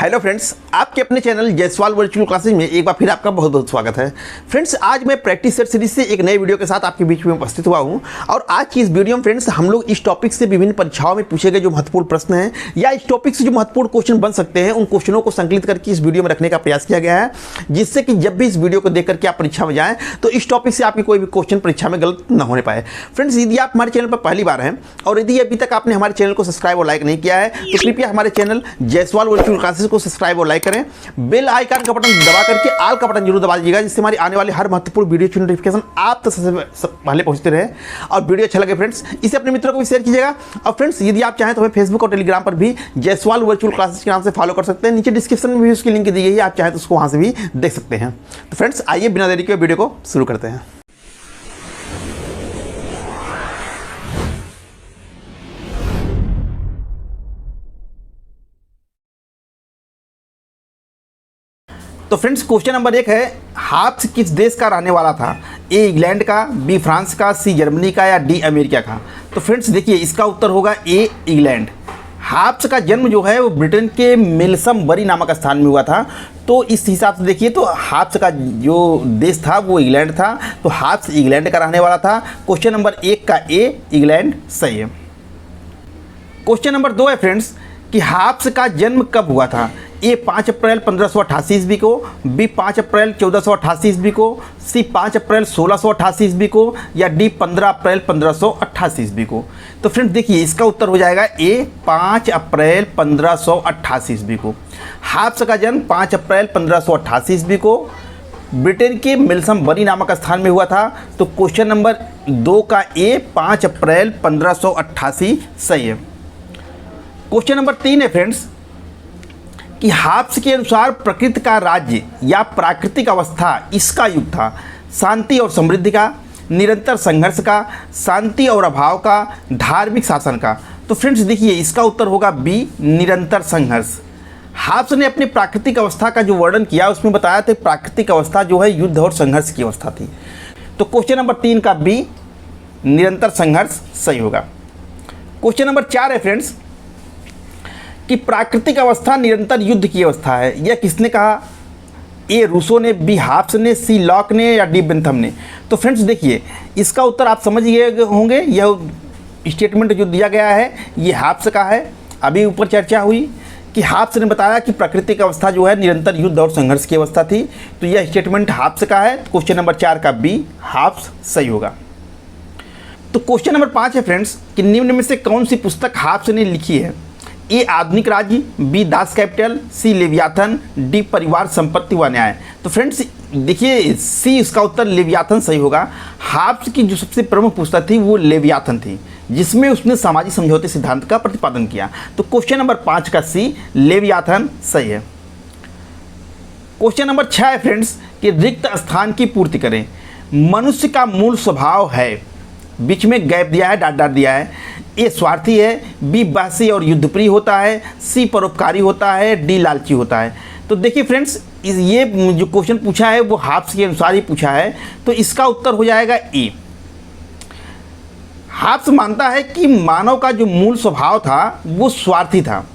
Hello friends, आपके अपने channel Jaiswal virtual classes में एक बार फिर आपका बहुत बहुत स्वागत है। फ्रेंड्स, आज मैं प्रैक्टिस सेट सीरीज से एक नए वीडियो के साथ आपके बीच में उपस्थित हुआ हूं और आज की इस वीडियो में फ्रेंड्स हम लोग इस टॉपिक से विभिन्न परीक्षाओं में पूछे गए जो महत्वपूर्ण प्रश्न हैं या इस टॉपिक से जो महत्वपूर्ण क्वेश्चन बन सकते हैं उन क्वेश्चनों को संकलित करके इस वीडियो में रखने का प्रयास किया गया है, जिससे कि जब भी इस वीडियो को देख करके आप परीक्षा में जाएँ तो इस टॉपिक से आपकी कोई भी क्वेश्चन परीक्षा में गलत न होने पाए। फ्रेंड्स, यदि आप हमारे चैनल पर पहली बार हैं और यदि अभी तक आपने हमारे चैनल को सब्सक्राइब और लाइक नहीं किया है तो कृपया हमारे चैनल जयसवाल वर्चुअल क्लासेज को सब्सक्राइब और लाइक करें। बेल आइकन का बटन दबा करके ऑल का बटन जरूर दबा दीजिएगा, जिससे हमारी आने वाली हर महत्वपूर्ण वीडियो की नोटिफिकेशन आप तक सबसे पहले पहुंचते रहे। और वीडियो अच्छा लगे फ्रेंड्स इसे अपने मित्रों को भी शेयर कीजिएगा। और फ्रेंड्स, यदि आप चाहें तो हमें फेसबुक और टेलीग्राम पर भी जयसवाल वर्चुअल क्लासेज के नाम से फॉलो कर सकते हैं। नीचे डिस्क्रिप्शन में भी उसकी लिंक दी गई है, आप चाहें तो उसको वहां से भी देख सकते हैं। तो फ्रेंड्स, आइए बिना देरी के वीडियो को शुरू करते हैं। तो फ्रेंड्स, क्वेश्चन नंबर 1 है, हाफ्स किस देश का रहने वाला था? ए इंग्लैंड का, बी फ्रांस का, सी जर्मनी का या डी अमेरिका का? तो फ्रेंड्स देखिए, इसका उत्तर होगा ए इंग्लैंड। हाफ्स का जन्म जो है वो ब्रिटेन के मिल्समबरी नामक स्थान में हुआ था। तो इस हिसाब से देखिए तो हाफ्स का जो देश था वो इंग्लैंड था, तो हाफ्स इंग्लैंड का रहने वाला था। क्वेश्चन नंबर 1 का ए इंग्लैंड सही है। क्वेश्चन नंबर 2 है फ्रेंड्स कि हाफ्स का जन्म कब हुआ था? ए 5 अप्रैल 1588 ईस्वी को, बी 5 अप्रैल 1488 ईस्वी को, सी 5 अप्रैल 1688 ईस्वी को या डी 15 अप्रैल 1588 ईस्वी को? तो फ्रेंड्स देखिए, इसका उत्तर हो जाएगा ए 5 अप्रैल 1588 ईस्वी को। हाफ्स का जन्म 5 अप्रैल 1588 ईस्वी को ब्रिटेन के मिल्समबरी नामक स्थान में हुआ था। तो क्वेश्चन नंबर 2 का ए 5 अप्रैल 1588 सही है। क्वेश्चन नंबर 3 है फ्रेंड्स कि हाफ्स के अनुसार प्रकृति का राज्य या प्राकृतिक अवस्था इसका युग था? शांति और समृद्धि का, निरंतर संघर्ष का, शांति और अभाव का, धार्मिक शासन का? तो फ्रेंड्स देखिए, इसका उत्तर होगा बी निरंतर संघर्ष। हाफ्स ने अपनी प्राकृतिक अवस्था का जो वर्णन किया उसमें बताया था प्राकृतिक अवस्था जो है युद्ध और संघर्ष की अवस्था थी। तो क्वेश्चन नंबर 3 का बी निरंतर संघर्ष सही होगा। क्वेश्चन नंबर 4 है फ्रेंड्स कि प्राकृतिक अवस्था निरंतर युद्ध की अवस्था है, यह किसने कहा? ए रूसो ने, बी हाफ्स ने, सी लॉक ने या डी बेंथम ने? तो फ्रेंड्स देखिए, इसका उत्तर आप समझ गए होंगे। यह स्टेटमेंट जो दिया गया है ये हाफ्स का है। अभी ऊपर चर्चा हुई कि हाफ्स ने बताया कि प्राकृतिक अवस्था जो है निरंतर युद्ध और संघर्ष की अवस्था थी, तो यह स्टेटमेंट हाफ्स का है। क्वेश्चन नंबर 4 का बी हाफ्स सही होगा। तो क्वेश्चन नंबर 5 है फ्रेंड्स कि निम्न में से कौन सी पुस्तक हाफ्स ने लिखी है? ए आधुनिक राज्य, बी दास कैपिटल, सी लेवियाथन, डी परिवार संपत्ति व न्याय? तो फ्रेंड्स देखिए, सी इसका उत्तर लेवियाथन सही होगा। हाफ्स की जो सबसे प्रमुख पुस्तक थी वो लेवियाथन थी, जिसमें उसने सामाजिक समझौते सिद्धांत का प्रतिपादन किया। तो क्वेश्चन नंबर 5 का सी लेवियाथन सही है। क्वेश्चन नंबर 6 है फ्रेंड्स कि रिक्त स्थान की पूर्ति करें। मनुष्य का मूल स्वभाव है, बीच में गैप दिया है, डॉट दिया है। ए स्वार्थी है, बी बहसी और युद्धप्रिय होता है, सी परोपकारी होता है, डी लालची होता है? तो देखिए फ्रेंड्स, ये जो क्वेश्चन पूछा है वो हाफ्स के अनुसार ही पूछा है, तो इसका उत्तर हो जाएगा ए। हाफ्स मानता है कि मानव का जो मूल स्वभाव था वो स्वार्थी था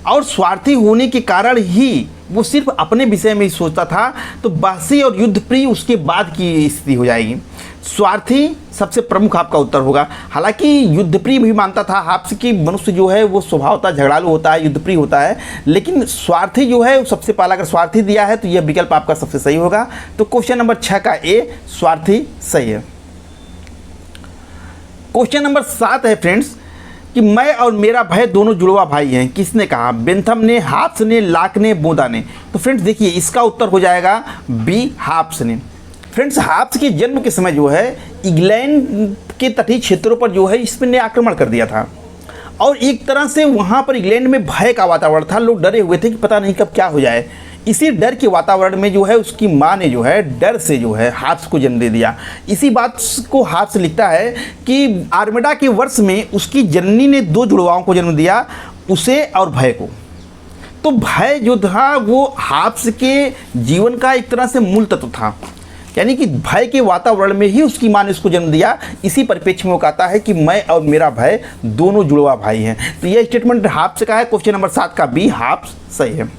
और स्वार्थी होने के कारण ही वो सिर्फ अपने विषय में ही सोचता था, तो बहसी और युद्धप्रिय उसके बाद की स्थिति हो जाएगी। स्वार्थी सबसे प्रमुख आपका उत्तर होगा। हालांकि युद्धप्रिय भी मानता था हाफ्स की मनुष्य जो है वो स्वभावतः झगड़ालू होता है, युद्धप्रिय होता है, लेकिन स्वार्थी जो है सबसे पहला अगर स्वार्थी दिया है तो यह विकल्प आपका सबसे सही होगा। तो क्वेश्चन नंबर 6 का ए स्वार्थी सही है। क्वेश्चन नंबर 7 है फ्रेंड्स कि मैं और मेरा भय दोनों जुड़वा भाई हैं, किसने कहा? बेंथम ने, हाफ्स ने, लॉक ने, बोदा ने? तो फ्रेंड्स देखिए, इसका उत्तर हो जाएगा बी हाफ्स ने। फ्रेंड्स, हाफ्स के जन्म के समय जो है इंग्लैंड के तटीय क्षेत्रों पर जो है इसने आक्रमण कर दिया था और एक तरह से वहाँ पर इंग्लैंड में भय का वातावरण था। लोग डरे हुए थे कि पता नहीं कब क्या हो जाए। इसी डर के वातावरण में जो है उसकी माँ ने जो है डर से जो है हाफ्स को जन्म दे दिया। इसी बात को हाफ्स लिखता है कि आर्मेडा के वर्ष में उसकी जननी ने 2 जुड़वाओं को जन्म दिया, उसे और भय को। तो भय जो था वो हाफ्स के जीवन का एक तरह से मूल तत्व था, यानी कि भय के वातावरण में ही उसकी माँ ने उसको जन्म दिया। इसी परिप्रेक्ष्य में वो कहता है कि मैं और मेरा भय दोनों जुड़वा भाई हैं। तो यह स्टेटमेंट हाफ्स का है। क्वेश्चन नंबर 7 का बी हाफ्स सही है।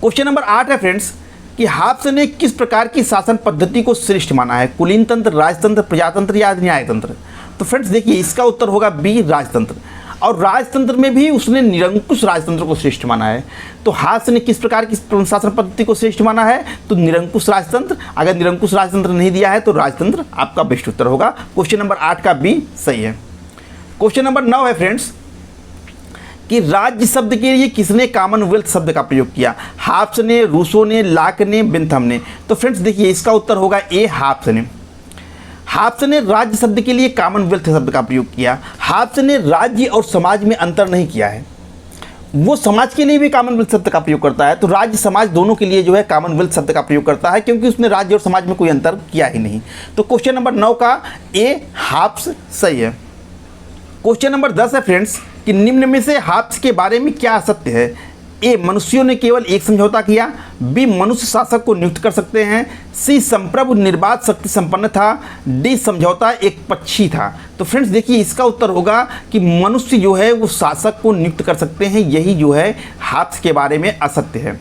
क्वेश्चन नंबर 8 है फ्रेंड्स कि हाब्स ने किस प्रकार की शासन पद्धति को श्रेष्ठ माना है, कुलीन तंत्र, राजतंत्र, प्रजातंत्र या न्यायतंत्र। तो फ्रेंड्स देखिए इसका उत्तर होगा बी, राजतंत्र। और राजतंत्र में भी उसने निरंकुश राजतंत्र को श्रेष्ठ माना है। तो हाब्स ने किस प्रकार की शासन पद्धति को श्रेष्ठ माना है, तो निरंकुश राजतंत्र। अगर निरंकुश राजतंत्र नहीं दिया है तो राजतंत्र आपका बेस्ट उत्तर होगा। क्वेश्चन नंबर 8 का बी सही है। क्वेश्चन नंबर 9 है फ्रेंड्स कि राज्य शब्द के लिए किसने कॉमनवेल्थ शब्द का प्रयोग किया, हाब्स ने, रूसो ने, लाक ने, बेंथम ने। तो फ्रेंड्स देखिए इसका उत्तर होगा ए, हाब्स ने। हाब्स ने राज्य शब्द के लिए कॉमनवेल्थ शब्द का प्रयोग किया। हाब्स ने राज्य और समाज में अंतर नहीं किया है, वो समाज के लिए भी कॉमनवेल्थ शब्द का प्रयोग करता है, तो राज्य समाज दोनों के लिए जो है कॉमनवेल्थ शब्द का प्रयोग करता है, क्योंकि उसने राज्य और समाज में कोई अंतर किया ही नहीं। तो क्वेश्चन नंबर 9 का ए, हाब्स सही है। क्वेश्चन नंबर 10 है फ्रेंड्स कि निम्न में से हाब्स के बारे में क्या सत्य है। ए, मनुष्यों ने केवल एक समझौता किया। बी, मनुष्य शासक को नियुक्त कर सकते हैं। सी, संप्रभु निर्बाध शक्ति संपन्न था। डी, समझौता एक पक्षी था। तो फ्रेंड्स देखिए इसका उत्तर होगा कि मनुष्य जो है वो शासक को नियुक्त कर सकते हैं, यही जो है हाब्स के बारे में असत्य है।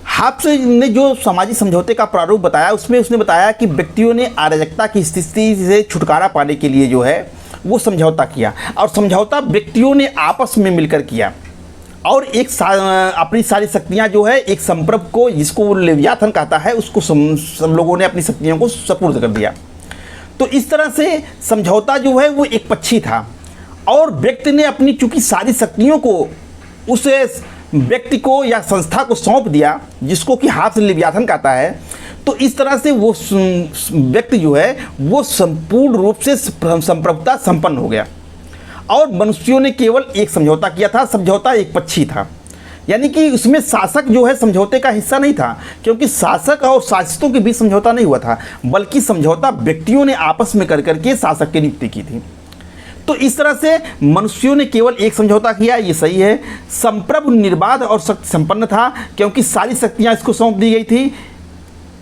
हाब्स ने जो सामाजिक समझौते का प्रारूप बताया उसमें उसने बताया कि व्यक्तियों ने अराजकता की स्थिति से छुटकारा पाने के लिए जो है वो समझौता किया, और समझौता व्यक्तियों ने आपस में मिलकर किया, और एक अपनी सारी शक्तियां जो है एक संप्रभु को, जिसको वो लेवियाथन कहता है, उसको सब लोगों ने अपनी शक्तियों को सपुर्द कर दिया। तो इस तरह से समझौता जो है वो एक पक्षी था, और व्यक्ति ने अपनी चूंकि सारी शक्तियों को उस व्यक्ति को या संस्था को सौंप दिया, जिसको कि हाब्स लेवियाथन कहता है। तो इस तरह से वो व्यक्ति जो है वो संपूर्ण रूप से संप्रभुता संपन्न हो गया, और मनुष्यों ने केवल एक समझौता किया था, समझौता एक पक्षी था। यानी कि उसमें शासक जो है समझौते का हिस्सा नहीं था, क्योंकि शासक और शासितों के बीच समझौता नहीं हुआ था, बल्कि समझौता व्यक्तियों ने आपस में कर करके शासक की नियुक्ति की थी। तो इस तरह से मनुष्यों ने केवल एक समझौता किया, ये सही है। संप्रभु निर्बाध और शक्ति संपन्न था, क्योंकि सारी शक्तियाँ इसको सौंप दी गई थी,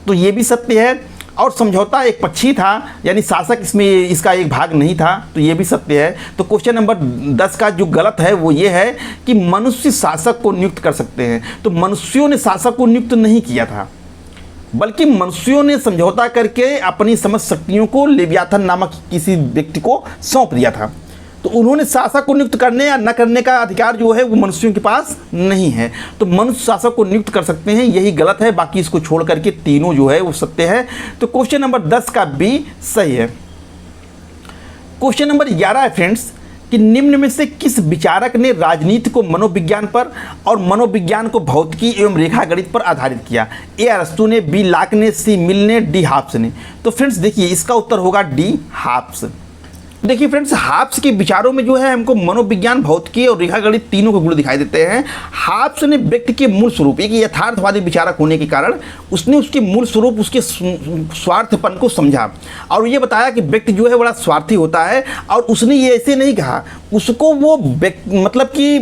तो ये भी सत्य है। और समझौता एक पक्षी था, यानी शासक इसमें इसका एक भाग नहीं था, तो ये भी सत्य है। तो क्वेश्चन नंबर 10 का जो गलत है वो ये है कि मनुष्य शासक को नियुक्त कर सकते हैं। तो मनुष्यों ने शासक को नियुक्त नहीं किया था, बल्कि मनुष्यों ने समझौता करके अपनी समस्त शक्तियों को लेवियाथन नामक किसी व्यक्ति को सौंप दिया था। तो उन्होंने शासक को नियुक्त करने या न करने का अधिकार जो है वो मनुष्यों के पास नहीं है। तो मनुष्य शासक को नियुक्त कर सकते हैं, यही गलत है, बाकी इसको छोड़ करके तीनों जो है वो सत्य है। तो क्वेश्चन नंबर 10 का बी सही है। क्वेश्चन नंबर 11 है फ्रेंड्स कि निम्न में से किस विचारक ने राजनीति को मनोविज्ञान पर और मनोविज्ञान को भौतिकी एवं रेखा गणित पर आधारित किया। ए, अरस्तु ने, बी, लाक ने, सी, मिल ने, डी, हाब्स ने। तो फ्रेंड्स देखिए इसका उत्तर होगा डी, हाब्स। देखिए फ्रेंड्स हाब्स के विचारों में जो है हमको मनोविज्ञान, भौतिकी और रेखा गणित तीनों के गुण दिखाई देते हैं। हाब्स ने व्यक्ति के मूल स्वरूप, एक यथार्थवादी विचारक होने के कारण उसने उसके मूल स्वरूप, उसके स्वार्थपन को समझा, और ये बताया कि व्यक्ति जो है बड़ा स्वार्थी होता है। और उसने ये ऐसे नहीं कहा, उसको वो मतलब कि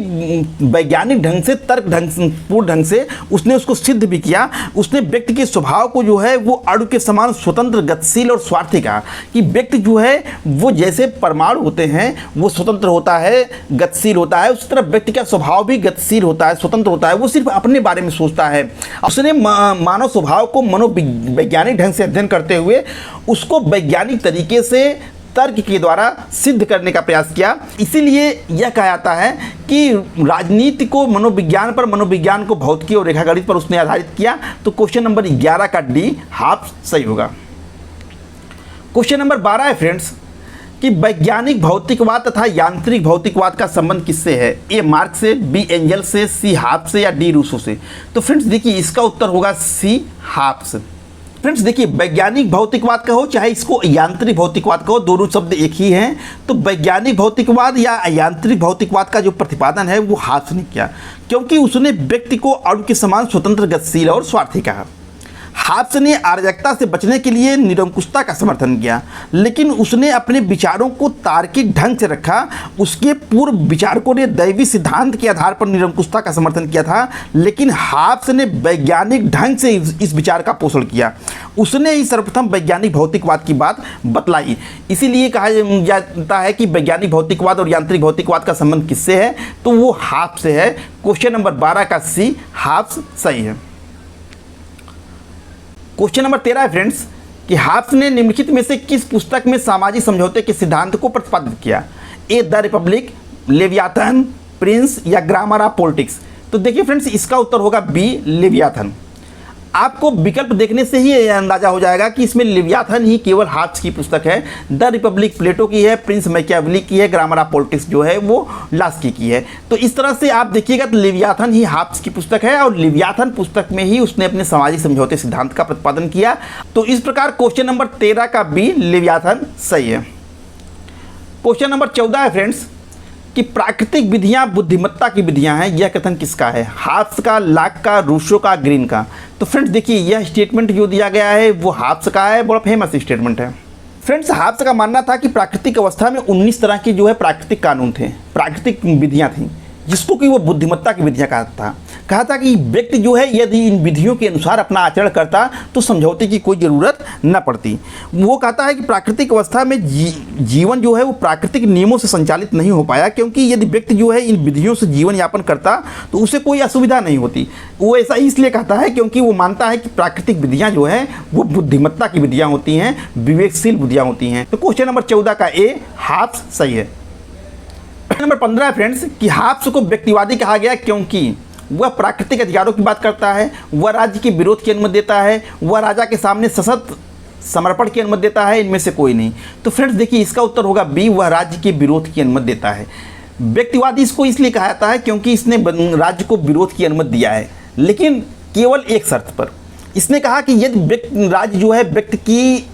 वैज्ञानिक ढंग से, तर्क ढंग से, पूर्ण ढंग से उसने उसको सिद्ध भी किया। उसने व्यक्ति के स्वभाव को जो है वो अणु के समान स्वतंत्र, गतिशील और स्वार्थी कहा, कि व्यक्ति जो है वो जैसे परमाणु होते हैं वो स्वतंत्र होता है, गतिशील होता है, उस तरह व्यक्ति का स्वभाव भी गतिशील होता है, स्वतंत्र होता है, वो सिर्फ अपने बारे में सोचता है। उसने मानव स्वभाव को मनोवैज्ञानिक ढंग से अध्ययन करते हुए उसको वैज्ञानिक तरीके से तर्क के द्वारा सिद्ध करने का प्रयास किया। इसीलिए यह कहा जाता है कि राजनीति को मनोविज्ञान पर, मनोविज्ञान को भौतिकी और रेखा गणित पर उसने आधारित किया। तो क्वेश्चन नंबर 11 का डी, हाब्स सही होगा। क्वेश्चन नंबर 12 है फ्रेंड्स कि वैज्ञानिक भौतिकवाद तथा यांत्रिक भौतिकवाद का संबंध किससे है। ए, मार्क्स से, बी, एंजल से, सी, हाब्स से या डी, रूसो से। तो फ्रेंड्स देखिए इसका उत्तर होगा सी, हाब्स। फ्रेंड्स देखिए वैज्ञानिक भौतिकवाद कहो चाहे इसको यांत्रिक भौतिकवाद कहो, दोनों शब्द एक ही हैं। तो वैज्ञानिक भौतिकवाद या यांत्रिक भौतिकवाद का जो प्रतिपादन है वो हाब्स ने किया, क्योंकि उसने व्यक्ति को अणु के समान स्वतंत्र, गतिशील और स्वार्थी कहा। हाब्स ने अराजकता से बचने के लिए निरंकुशता का समर्थन किया, लेकिन उसने अपने विचारों को तार्किक ढंग से रखा। उसके पूर्व विचारकों ने दैवी सिद्धांत के आधार पर निरंकुशता का समर्थन किया था, लेकिन हाब्स ने वैज्ञानिक ढंग से इस विचार का पोषण किया। उसने ही सर्वप्रथम वैज्ञानिक भौतिकवाद की बात बतलाई। इसीलिए कहा जाता है कि वैज्ञानिक भौतिकवाद और यांत्रिक भौतिकवाद का संबंध किससे है, तो वो हाब्स से है। क्वेश्चन नंबर 12 का सी, हाब्स सही है। क्वेश्चन नंबर 13 है फ्रेंड्स कि हाब्स ने निम्नलिखित में से किस पुस्तक में सामाजिक समझौते के सिद्धांत को प्रतिपादित किया? ए द रिपब्लिक, लेवियाथन, प्रिंस या ग्रामर ऑफ पॉलिटिक्स। तो देखिए फ्रेंड्स, इसका उत्तर होगा बी, लेवियाथन। आपको विकल्प देखने से ही अंदाजा हो जाएगा कि इसमें लेवियाथन ही केवल हाब्स की पुस्तक है। द रिपब्लिक प्लेटो की है, प्रिंस मैकियावेली की है, ग्रामर ऑफ पॉलिटिक्स जो है वो लास्की की है। तो इस तरह से आप देखिएगा तो लेवियाथन ही हाब्स की पुस्तक है और लेवियाथन पुस्तक में ही उसने अपने सामाजिक समझौते सिद्धांत का प्रतिपादन किया। तो इस प्रकार क्वेश्चन नंबर 13 का बी, लेवियाथन सही है। क्वेश्चन नंबर 14 है फ्रेंड्स कि प्राकृतिक विधियां बुद्धिमत्ता की विधियां हैं। यह कथन किसका है? हाब्स का, लॉक का, रूसो का, ग्रीन का। तो फ्रेंड्स देखिए, यह स्टेटमेंट जो दिया गया है वो हाब्स का है, बड़ा फेमस स्टेटमेंट है। फ्रेंड्स, हाब्स का मानना था कि प्राकृतिक अवस्था में 19 तरह के जो है प्राकृतिक कानून थे, प्राकृतिक विधियां थीं, जिसको कि वो बुद्धिमत्ता की विधियां कहा था कि व्यक्ति जो है यदि इन विधियों के अनुसार अपना आचरण करता तो समझौते की कोई ज़रूरत न पड़ती। वो कहता है कि प्राकृतिक अवस्था में जीवन जो है वो प्राकृतिक नियमों से संचालित नहीं हो पाया, क्योंकि यदि व्यक्ति जो है इन विधियों से जीवन यापन करता तो उसे कोई असुविधा नहीं होती। वो ऐसा इसलिए कहता है क्योंकि वो मानता है कि प्राकृतिक विधियाँ जो है वो बुद्धिमत्ता की विधियाँ होती हैं, विवेकशील विधियाँ होती हैं। तो क्वेश्चन नंबर 14 का ए, हाब्स सही है। नंबर 15 है फ्रेंड्स कि हाब्स को व्यक्तिवादी कहा गया क्योंकि वह प्राकृतिक अधिकारों की बात करता है, वह राज्य के विरोध की अनुमति देता है, वह राजा के सामने सशक्त समर्पण की अनुमति देता है, इनमें से कोई नहीं। तो फ्रेंड्स देखिए, इसका उत्तर होगा बी, वह राज्य के विरोध की अनुमति देता है। व्यक्तिवादी इसको इसलिए कहा जाता है क्योंकि इसने राज्य को विरोध की अनुमति दिया है, लेकिन केवल एक शर्त पर। इसने कहा कि यदि राज्य जो है व्यक्ति की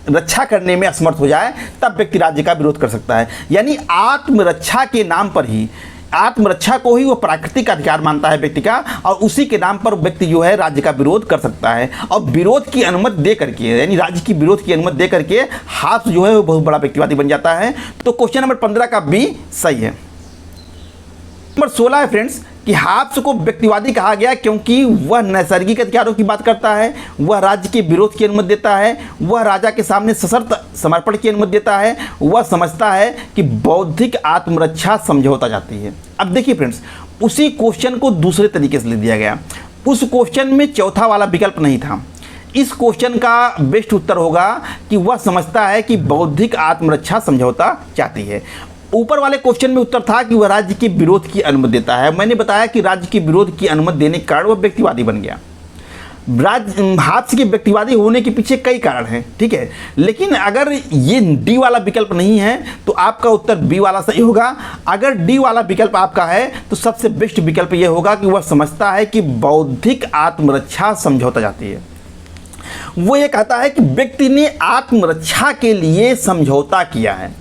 रक्षा करने में असमर्थ हो जाए तब व्यक्ति राज्य का विरोध कर सकता है। यानी आत्मरक्षा के नाम पर ही, आत्मरक्षा को ही वो प्राकृतिक अधिकार मानता है व्यक्ति का, और उसी के नाम पर व्यक्ति जो है राज्य का विरोध कर सकता है। और विरोध की अनुमति दे करके, यानी राज्य की विरोध की अनुमति दे करके हाब्स जो है वो बहुत बड़ा व्यक्तिवादी बन जाता है। तो क्वेश्चन नंबर 15 का बी सही है। नंबर 16 है फ्रेंड्स कि हाब्स को व्यक्तिवादी कहा गया क्योंकि वह नैसर्गिक अधिकारों की बात करता है, वह राज्य के विरोध की अनुमति देता है, वह राजा के सामने सशर्त समर्पण की अनुमति देता है, वह समझता है कि बौद्धिक आत्मरक्षा समझौता जाती है। अब देखिए फ्रेंड्स, उसी क्वेश्चन को दूसरे तरीके से लिख दिया गया। उस क्वेश्चन में चौथा वाला विकल्प नहीं था। इस क्वेश्चन का बेस्ट उत्तर होगा कि वह समझता है कि बौद्धिक आत्मरक्षा समझौता चाहती है। ऊपर वाले क्वेश्चन में उत्तर था कि वह राज्य के विरोध की अनुमति देता है। मैंने बताया कि राज्य के विरोध की अनुमति देने के कारण वह व्यक्तिवादी बन गया। हाब्स के व्यक्तिवादी होने के पीछे कई कारण हैं, ठीक है, लेकिन अगर ये डी वाला विकल्प नहीं है तो आपका उत्तर बी वाला सही होगा। अगर डी वाला विकल्प आपका है तो सबसे बेस्ट विकल्प ये होगा कि वह समझता है कि बौद्धिक आत्मरक्षा समझौता जाती है। वो ये कहता है कि व्यक्ति ने आत्मरक्षा के लिए समझौता किया है,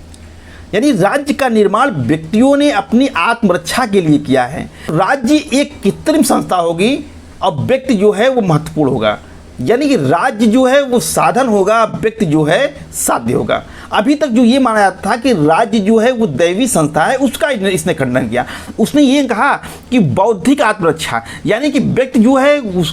यानी राज्य का निर्माण व्यक्तियों ने अपनी आत्मरक्षा के लिए किया है। राज्य एक कृत्रिम संस्था होगी और व्यक्ति जो है वो महत्वपूर्ण होगा, यानी कि राज्य जो है वो साधन होगा, व्यक्ति जो है साध्य होगा। अभी तक जो ये माना जाता था कि राज्य जो है वो दैवी संस्था है, उसका इसने खंडन किया। उसने ये कहा कि बौद्धिक आत्मरक्षा, यानी कि व्यक्ति जो है उस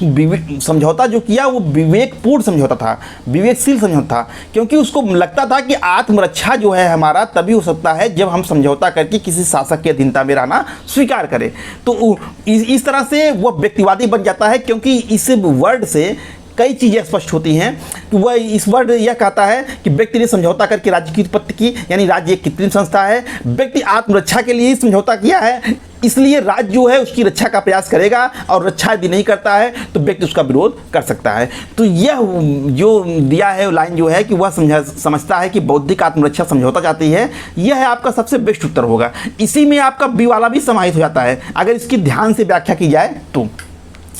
समझौता जो किया वो विवेकपूर्ण समझौता था, विवेकशील समझौता था, क्योंकि उसको लगता था कि आत्मरक्षा जो है हमारा तभी हो सकता है जब हम समझौता करके किसी शासक की अधीनता में रहना स्वीकार करें। तो इस तरह से वह व्यक्तिवादी बन जाता है, क्योंकि इस वर्ड से कई चीज़ें स्पष्ट होती हैं कि वह इस वर्ड यह कहता है कि व्यक्ति ने समझौता करके राज्य की उत्पत्ति की, यानी राज्य एक कृत्रिम संस्था है, व्यक्ति आत्मरक्षा के लिए ही समझौता किया है, इसलिए राज्य जो है उसकी रक्षा का प्रयास करेगा और रक्षा यदि नहीं करता है तो व्यक्ति उसका विरोध कर सकता है। तो यह जो दिया है लाइन जो है कि वह समझता है कि बौद्धिक आत्मरक्षा समझौता चाहती है, यह है आपका सबसे बेस्ट उत्तर होगा। इसी में आपका बी वाला भी समाहित हो जाता है अगर इसकी ध्यान से व्याख्या की जाए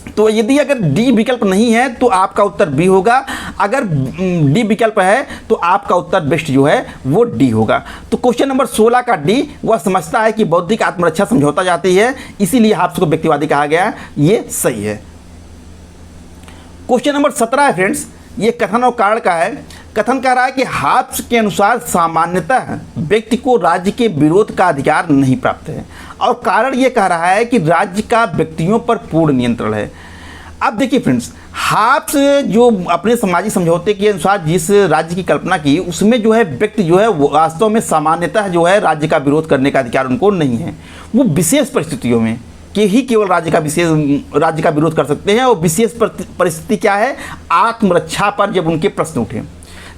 तो यदि अगर डी विकल्प नहीं है तो आपका उत्तर बी होगा, अगर डी विकल्प है तो आपका उत्तर बेस्ट जो है वो डी होगा। तो क्वेश्चन नंबर 16 का डी, वह समझता है कि बौद्धिक आत्मरक्षा समझौता जाती है, इसीलिए हाब्स को व्यक्तिवादी कहा गया, ये सही है। क्वेश्चन नंबर 17 है फ्रेंड्स, ये कथन और कारण का है। कथन कह रहा है कि हाब्स के अनुसार सामान्यतः व्यक्ति को राज्य के विरोध का अधिकार नहीं प्राप्त है, और कारण ये कह रहा है कि राज्य का व्यक्तियों पर पूर्ण नियंत्रण है। अब देखिए फ्रेंड्स, हाब्स जो अपने सामाजिक समझौते के अनुसार जिस राज्य की कल्पना की, उसमें जो है व्यक्ति जो है वास्तव में सामान्यतः जो है राज्य का विरोध करने का अधिकार उनको नहीं है। वो विशेष परिस्थितियों में कि ही केवल राज्य का विरोध कर सकते हैं। और विशेष परिस्थिति क्या है? आत्मरक्षा पर जब उनके प्रश्न उठे,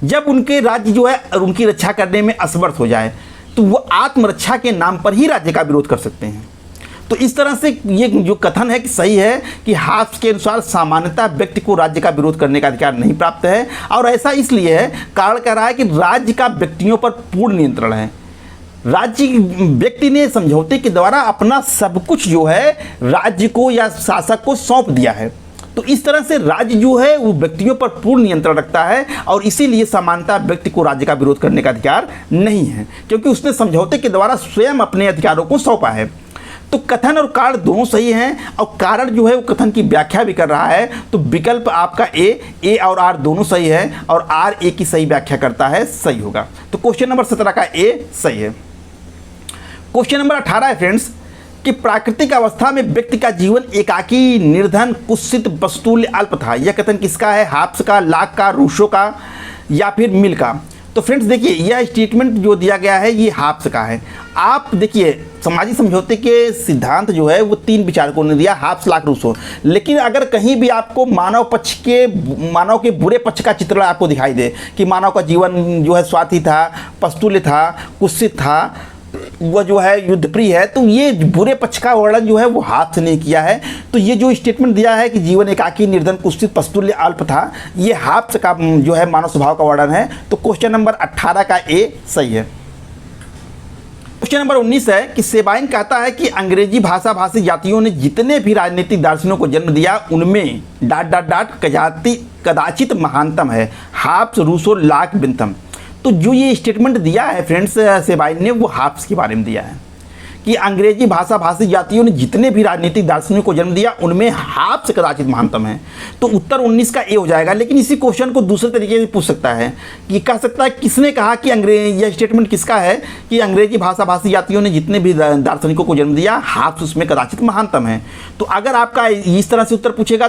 जब उनके राज्य जो है उनकी रक्षा करने में असमर्थ हो जाए, तो वो आत्मरक्षा के नाम पर ही राज्य का विरोध कर सकते हैं। तो इस तरह से ये जो कथन है कि सही है कि हाब्स के अनुसार सामान्यतः व्यक्ति को राज्य का विरोध करने का अधिकार नहीं प्राप्त है, और ऐसा इसलिए है, कारण कह रहा है कि राज्य का व्यक्तियों पर पूर्ण नियंत्रण है। राज्य व्यक्ति ने समझौते के द्वारा अपना सब कुछ जो है राज्य को या शासक को सौंप दिया है। तो इस तरह से राज्य जो है वो व्यक्तियों पर पूर्ण नियंत्रण रखता है, और इसीलिए सामान्यतः व्यक्ति को राज्य का विरोध करने का अधिकार नहीं है, क्योंकि उसने समझौते के द्वारा स्वयं अपने अधिकारों को सौंपा है। तो कथन और कारण दोनों सही हैं, और कारण जो है वो कथन की व्याख्या भी कर रहा है। तो विकल्प आपका ए और आर दोनों सही है, और आर ए की सही व्याख्या करता है, सही होगा। तो क्वेश्चन नंबर 17 का ए सही है। क्वेश्चन नंबर 18 है फ्रेंड्स कि प्राकृतिक अवस्था में व्यक्ति का जीवन एकाकी, निर्धन, कुत्सित, वस्तुल्य, अल्प था। यह कथन किसका है? हाब्स का, लॉक का, रूसो का, या फिर मिल का? तो फ्रेंड्स देखिए, यह स्टेटमेंट जो दिया गया है ये हाब्स का है। आप देखिए, सामाजिक समझौते के सिद्धांत जो है वो 3 विचारकों ने दिया, हाब्स, लॉक, रूसो। लेकिन अगर कहीं भी आपको मानव के बुरे पक्ष का चित्र आपको दिखाई दे कि मानव का जीवन जो है स्वार्थी था, पस्तुल्य था, कुत्सित था, वह जो है युद्धप्रिय है, तो ये बुरे पक्ष का वर्णन जो है वो हाब्स ने किया है। तो ये जो स्टेटमेंट दिया है कि जीवन एकाकी, निर्धन, कुत्सित, पस्तुल्य, अल्प था, ये हाब्स का जो है मानव स्वभाव का वर्णन है। तो क्वेश्चन नंबर 18 का ए सही है। क्वेश्चन नंबर 19 है कि सेबाइन कहता है कि अंग्रेजी भाषा भाषी जातियों ने जितने भी राजनीतिक दार्शनिकों को जन्म दिया उनमें ... कदाचित महानतम है। Hobbes, Rousseau, Locke, Bentham. तो जो ये स्टेटमेंट दिया है फ्रेंड्स सेबाइन ने, वो हाब्स के बारे में दिया है कि अंग्रेजी भाषा भाषी जातियों ने जितने भी राजनीतिक दार्शनिकों को जन्म दिया उनमें हाब्स कदाचित महानतम है। तो उत्तर 19 का ए हो जाएगा। लेकिन इसी क्वेश्चन को दूसरे तरीके से पूछ सकता है कि कह सकता है किसने कहा कि यह स्टेटमेंट किसका है कि अंग्रेजी भाषा भाषी जातियों ने जितने भी दार्शनिकों को जन्म दिया, हाब्स उसमें कदाचित महानतम है। तो अगर आपका इस तरह से उत्तर पूछेगा,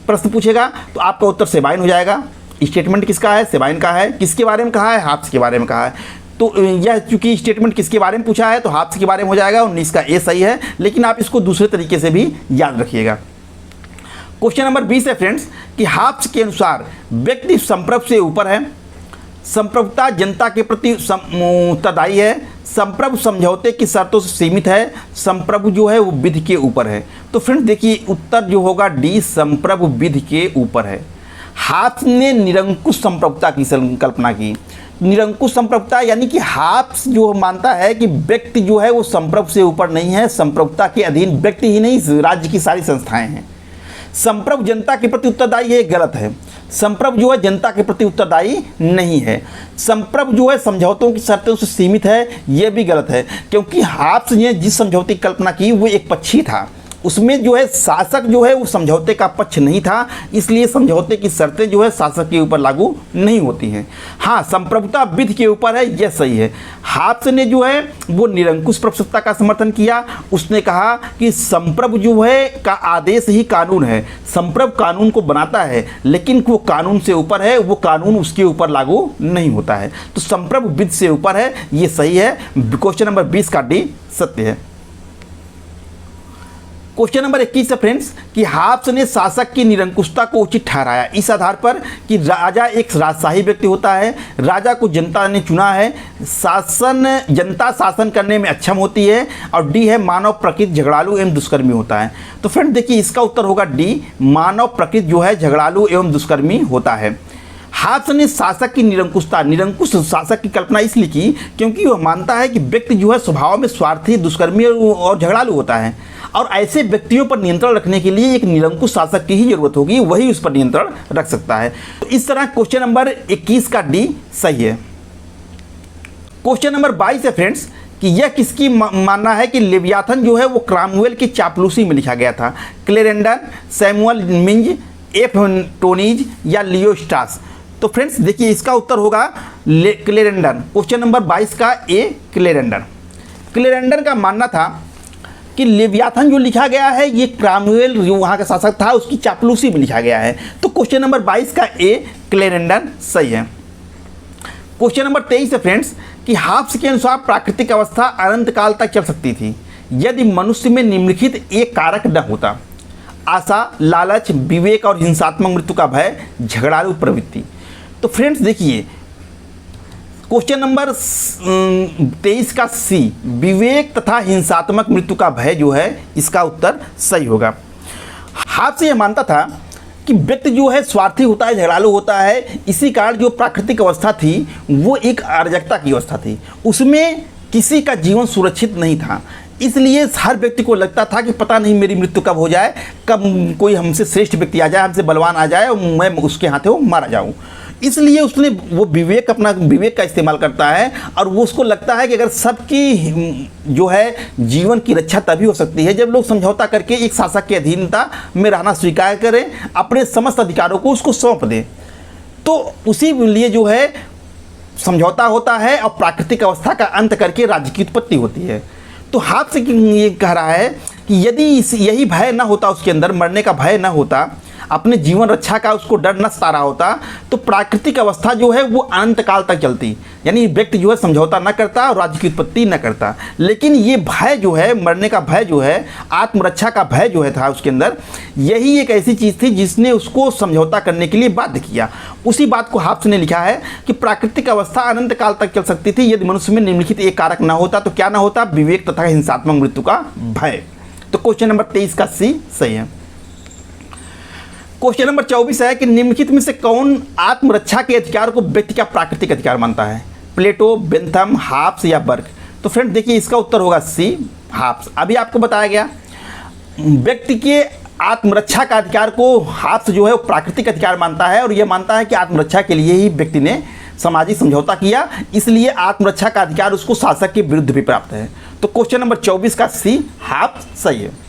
प्रश्न पूछेगा, तो आपका उत्तर सेबाइन हो जाएगा। स्टेटमेंट किसका है? सेबाइन का है। किसके बारे में कहा है? हाब्स के बारे में कहा है। तो यह चूंकि स्टेटमेंट किसके बारे में पूछा है तो हाब्स के बारे में हो जाएगा। 19 का ए सही है। लेकिन आप इसको दूसरे तरीके से भी याद रखिएगा। क्वेश्चन नंबर 20 है फ्रेंड्स कि हाब्स के अनुसार व्यक्ति संप्रभु से ऊपर है, संप्रभुता जनता के प्रति उत्तरदायी है, संप्रभु समझौते की शर्तों से सीमित है, संप्रभु जो है वो विधि के ऊपर है। तो फ्रेंड्स देखिए, उत्तर जो होगा डी, संप्रभु विधि के ऊपर है। हाब्स ने निरंकुश संप्रभुता की कल्पना की। निरंकुश संप्रभुता यानी कि हाब्स जो मानता है कि व्यक्ति जो है वो संप्रभु से ऊपर नहीं है, संप्रभुता के अधीन व्यक्ति ही नहीं राज्य की सारी संस्थाएं हैं। संप्रभु जनता के प्रति उत्तरदायी है, गलत है। संप्रभु जो है जनता के प्रति उत्तरदायी नहीं है। संप्रभु जो है समझौतों की शर्तों से सीमित है, यह भी गलत है, क्योंकि हाब्स ने जिस समझौते की कल्पना की वो एक पक्षी था। उसमें जो है शासक जो है वो समझौते का पक्ष नहीं था, इसलिए समझौते की शर्तें जो है शासक के ऊपर लागू नहीं होती हैं। हाँ, संप्रभुता विधि के ऊपर है, यह सही है। हाब्स ने जो है वो निरंकुश प्रभुसत्ता का समर्थन किया। उसने कहा कि संप्रभु जो है का आदेश ही कानून है। संप्रभु कानून को बनाता है, लेकिन वो कानून से ऊपर है, वो कानून उसके ऊपर लागू नहीं होता है। तो संप्रभु विधि से ऊपर है, ये सही है। क्वेश्चन नंबर 20 का डी सत्य है। क्वेश्चन नंबर 21 है फ्रेंड्स कि हाब्स ने शासक की निरंकुशता को उचित ठहराया इस आधार पर कि राजा एक राजशाही व्यक्ति होता है, राजा को जनता ने चुना है, जनता शासन करने में अक्षम होती है, और डी है मानव प्रकृति झगड़ालू एवं दुष्कर्मी होता है। तो फ्रेंड देखिए, इसका उत्तर होगा डी, मानव प्रकृति जो है झगड़ालू एवं दुष्कर्मी होता है। हाब्स ने शासक की निरंकुश शासक की कल्पना इसलिए की क्योंकि वह मानता है कि व्यक्ति जो है स्वभाव में स्वार्थी, दुष्कर्मी और झगड़ालू होता है, और ऐसे व्यक्तियों पर नियंत्रण रखने के लिए एक निरंकुश शासक की ही जरूरत होगी, वही उस पर नियंत्रण रख सकता है। तो इस तरह क्वेश्चन नंबर 21 का डी सही है। क्वेश्चन नंबर 22 है फ्रेंड्स कि यह किसकी मानना है कि लेवियाथन जो है वो क्रामवेल की चापलूसी में लिखा गया था? क्लेरेंडन, सैमुअल मिंज, एफ टोनीज या लियो स्ट्रास। तो फ्रेंड्स देखिए इसका उत्तर होगा क्लेरेंडन। क्वेश्चन नंबर 22 का ए क्लेरेंडन। क्लेरेंडन का मानना था कि लेवियाथन जो लिखा गया है ये क्रामवेल जो वहाँ का शासक था उसकी चापलूसी में लिखा गया है। तो क्वेश्चन नंबर 22 का ए क्लेरेंडन सही है। क्वेश्चन नंबर 23 है फ्रेंड्स कि हाब्स के अनुसार प्राकृतिक अवस्था अनंत काल तक चल सकती थी यदि मनुष्य में निम्नलिखित एक कारक न होता: आशा, लालच, विवेक और हिंसात्मक मृत्यु का भय, झगड़ालू प्रवृत्ति। तो फ्रेंड्स देखिए क्वेश्चन नंबर 23 का सी, विवेक तथा हिंसात्मक मृत्यु का भय जो है इसका उत्तर सही होगा। हाब्स यह मानता था कि व्यक्ति जो है स्वार्थी होता है, झगड़ालू होता है, इसी कारण जो प्राकृतिक अवस्था थी वो एक अराजकता की अवस्था थी, उसमें किसी का जीवन सुरक्षित नहीं था। इसलिए हर व्यक्ति को लगता था कि पता नहीं मेरी मृत्यु कब हो जाए, कब कोई हमसे श्रेष्ठ व्यक्ति आ जाए, हमसे बलवान आ जाए और मैं उसके हाथों मारा जाऊं। इसलिए उसने वो विवेक, अपना विवेक का इस्तेमाल करता है और वो उसको लगता है कि अगर सबकी जो है जीवन की रक्षा तभी हो सकती है जब लोग समझौता करके एक शासक की अधीनता में रहना स्वीकार करें, अपने समस्त अधिकारों को उसको सौंप दें। तो उसी लिए जो है समझौता होता है और प्राकृतिक अवस्था का अंत करके राज्य की उत्पत्ति होती है। तो हाब्स ये कह रहा है कि यदि यही भय ना होता, उसके अंदर मरने का भय ना होता, अपने जीवन रक्षा का उसको डर न सता रहा होता, तो प्राकृतिक अवस्था जो है वो अनंत काल तक चलती, यानी व्यक्ति जो है समझौता न करता और राज्य की उत्पत्ति न करता। लेकिन ये भय जो है, मरने का भय जो है, आत्मरक्षा का भय जो है था उसके अंदर, यही एक ऐसी चीज़ थी जिसने उसको समझौता करने के लिए बाध्य किया। उसी बात को हाब्स ने लिखा है कि प्राकृतिक अवस्था अनंत काल तक चल सकती थी यदि मनुष्य में निम्नलिखित एक कारक न होता। तो क्या न होता? विवेक तथा हिंसात्मक मृत्यु का भय। तो क्वेश्चन नंबर 23 का सी सही है। क्वेश्चन नंबर 24 है कि निम्नलिखित में से कौन आत्मरक्षा के अधिकार को व्यक्ति का प्राकृतिक अधिकार मानता है? प्लेटो, बेंथम, हाब्स या बर्ग। तो फ्रेंड देखिए इसका उत्तर होगा सी, हाब्स। अभी आपको बताया गया व्यक्ति के आत्मरक्षा का अधिकार को हाब्स जो है वो प्राकृतिक अधिकार मानता है और यह मानता है कि आत्मरक्षा के लिए ही व्यक्ति ने सामाजिक समझौता किया, इसलिए आत्मरक्षा का अधिकार उसको शासक के विरुद्ध भी प्राप्त है। तो क्वेश्चन नंबर 24 का सी, हाब्स सही है।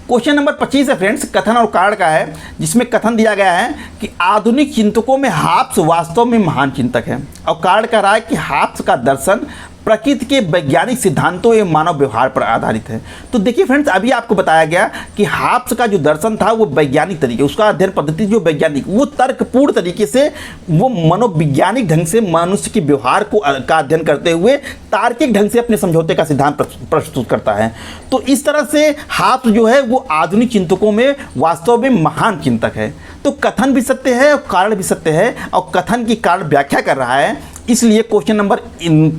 क्वेश्चन नंबर 25 है फ्रेंड्स, कथन और कारण का है, जिसमें कथन दिया गया है कि आधुनिक चिंतकों में हाब्स वास्तव में महान चिंतक है और कारण कह रहा है कि हाब्स का दर्शन प्रकृति के वैज्ञानिक सिद्धांतों एवं मानव व्यवहार पर आधारित है। तो देखिए फ्रेंड्स अभी आपको बताया गया कि हाब्स का जो दर्शन था वो वैज्ञानिक तरीके, उसका अध्ययन पद्धति जो वैज्ञानिक, वो तर्कपूर्ण तरीके से, वो मनोवैज्ञानिक ढंग से मनुष्य के व्यवहार को का अध्ययन करते हुए तार्किक ढंग से अपने समझौते का सिद्धांत प्रस्तुत करता है। तो इस तरह से हाब्स जो है वो आधुनिक चिंतकों में वास्तव में महान चिंतक है। तो कथन भी सत्य है और कारण भी सत्य है और कथन की कारण व्याख्या कर रहा है, इसलिए क्वेश्चन नंबर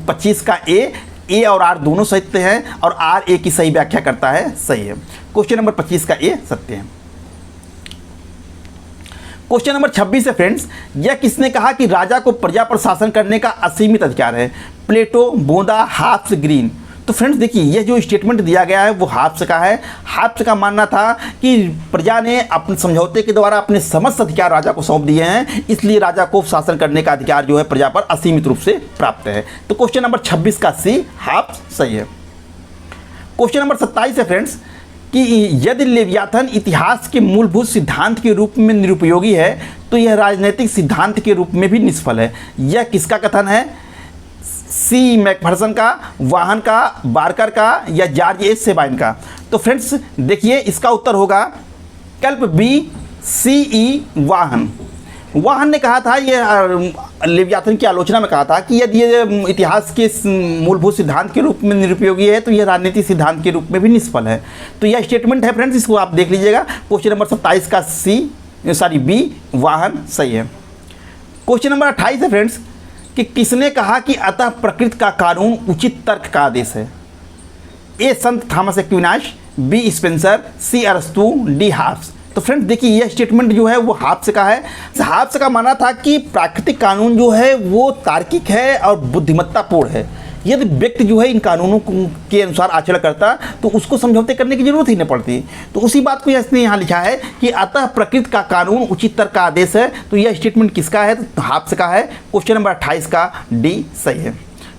25 का ए और आर दोनों सत्य हैं और आर ए की सही व्याख्या करता है, सही है। क्वेश्चन नंबर 25 का ए सत्य है। क्वेश्चन नंबर 26 है फ्रेंड्स, यह किसने कहा कि राजा को प्रजा पर शासन करने का असीमित अधिकार है? प्लेटो, बोंदा, हाब्स, ग्रीन। तो फ्रेंड्स देखिए यह जो स्टेटमेंट दिया गया है वो हाब्स का है। हाब्स का मानना था कि प्रजा ने अपने समझौते के द्वारा अपने समस्त अधिकार राजा को सौंप दिए हैं, इसलिए राजा को शासन करने का अधिकार जो है प्रजा पर असीमित रूप से प्राप्त है। तो क्वेश्चन नंबर 26 का सी, हाब्स सही है। क्वेश्चन नंबर 27 है फ्रेंड्स कि यदि लेवियाथन इतिहास के मूलभूत सिद्धांत के रूप में निरुपयोगी है तो यह राजनीतिक सिद्धांत के रूप में भी निष्फल है। यह किसका कथन है? सी मैकफर्सन का, वाहन का, बार्कर का या जॉर्ज एच सेबाइन का। तो फ्रेंड्स देखिए इसका उत्तर होगा कल्प बी, सी ई वाहन। वाहन ने कहा था, ये लेवियाथन की आलोचना में कहा था कि यदि ये इतिहास के मूलभूत सिद्धांत के रूप में निरुपयोगी है तो यह राजनीतिक सिद्धांत के रूप में भी निष्फल है। तो यह स्टेटमेंट है फ्रेंड्स, इसको आप देख लीजिएगा। क्वेश्चन नंबर 27 का बी, वाहन सही है। क्वेश्चन नंबर 28 है फ्रेंड्स कि किसने कहा कि अतः प्रकृति का कानून उचित तर्क का आदेश है? ए संत थॉमस एक्विनाश, बी स्पेंसर, सी अरस्तु, डी हाब्स। तो फ्रेंड्स देखिए यह स्टेटमेंट जो है वो हाब्स का है। हाब्स का मानना था कि प्राकृतिक कानून जो है वो तार्किक है और बुद्धिमत्तापूर्ण है। यदि व्यक्ति जो है इन कानूनों के अनुसार आचरण करता तो उसको समझौते करने की जरूरत ही नहीं पड़ती। तो उसी बात को इसने यहाँ लिखा है कि अतः प्रकृति का कानून उचित तर्क का आदेश है। तो यह स्टेटमेंट किसका है? तो हाब्स का है। क्वेश्चन नंबर 28 का डी सही है।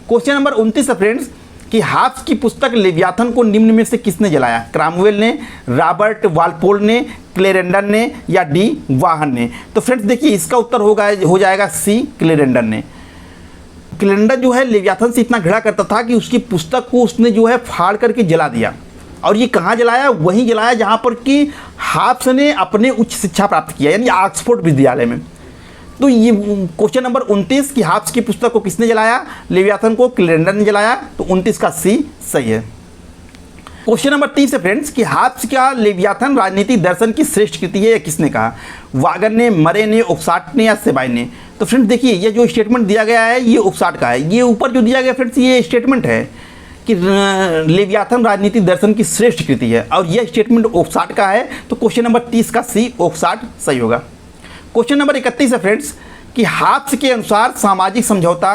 क्वेश्चन नंबर 29 है फ्रेंड्स कि हाब्स की पुस्तक लेवियाथन को निम्न में से किसने जलाया? क्रामवेल ने, रॉबर्ट वालपोल ने, क्लेरेंडन ने या डी वाहन ने? तो फ्रेंड्स देखिए इसका उत्तर हो जाएगा सी, क्लेरेंडन ने। क्लेरेंडन जो है लेवियाथन से इतना घृणा करता था कि उसकी पुस्तक को उसने जो है फाड़ करके जला दिया। और ये कहाँ जलाया? वहीं जलाया जहाँ पर कि हाब्स ने अपने उच्च शिक्षा प्राप्त किया, यानी ऑक्सफोर्ड विश्वविद्यालय में। तो ये क्वेश्चन नंबर 29 कि हाब्स की पुस्तक को किसने जलाया? लेवियाथन को क्लेरेंडन ने जलाया। तो 29 का सी सही है। क्वेश्चन नंबर 30 है फ्रेंड्स कि हाब्स का लेवियाथन राजनीतिक दर्शन की श्रेष्ठ कृति है, या किसने कहा? वागन ने, मरे ने, ओक्साट ने या सेबाइन ने? तो फ्रेंड्स देखिए ये जो स्टेटमेंट दिया गया है ये ओक्साट का है। ये ऊपर जो दिया गया फ्रेंड्स ये स्टेटमेंट है कि लेवियाथन राजनीतिक दर्शन की श्रेष्ठ कृति है, और यह स्टेटमेंट ओक्साट का है। तो क्वेश्चन नंबर 30 का सी, ओक्साट सही होगा। क्वेश्चन नंबर 31 है फ्रेंड्स कि हाब्स के अनुसार सामाजिक समझौता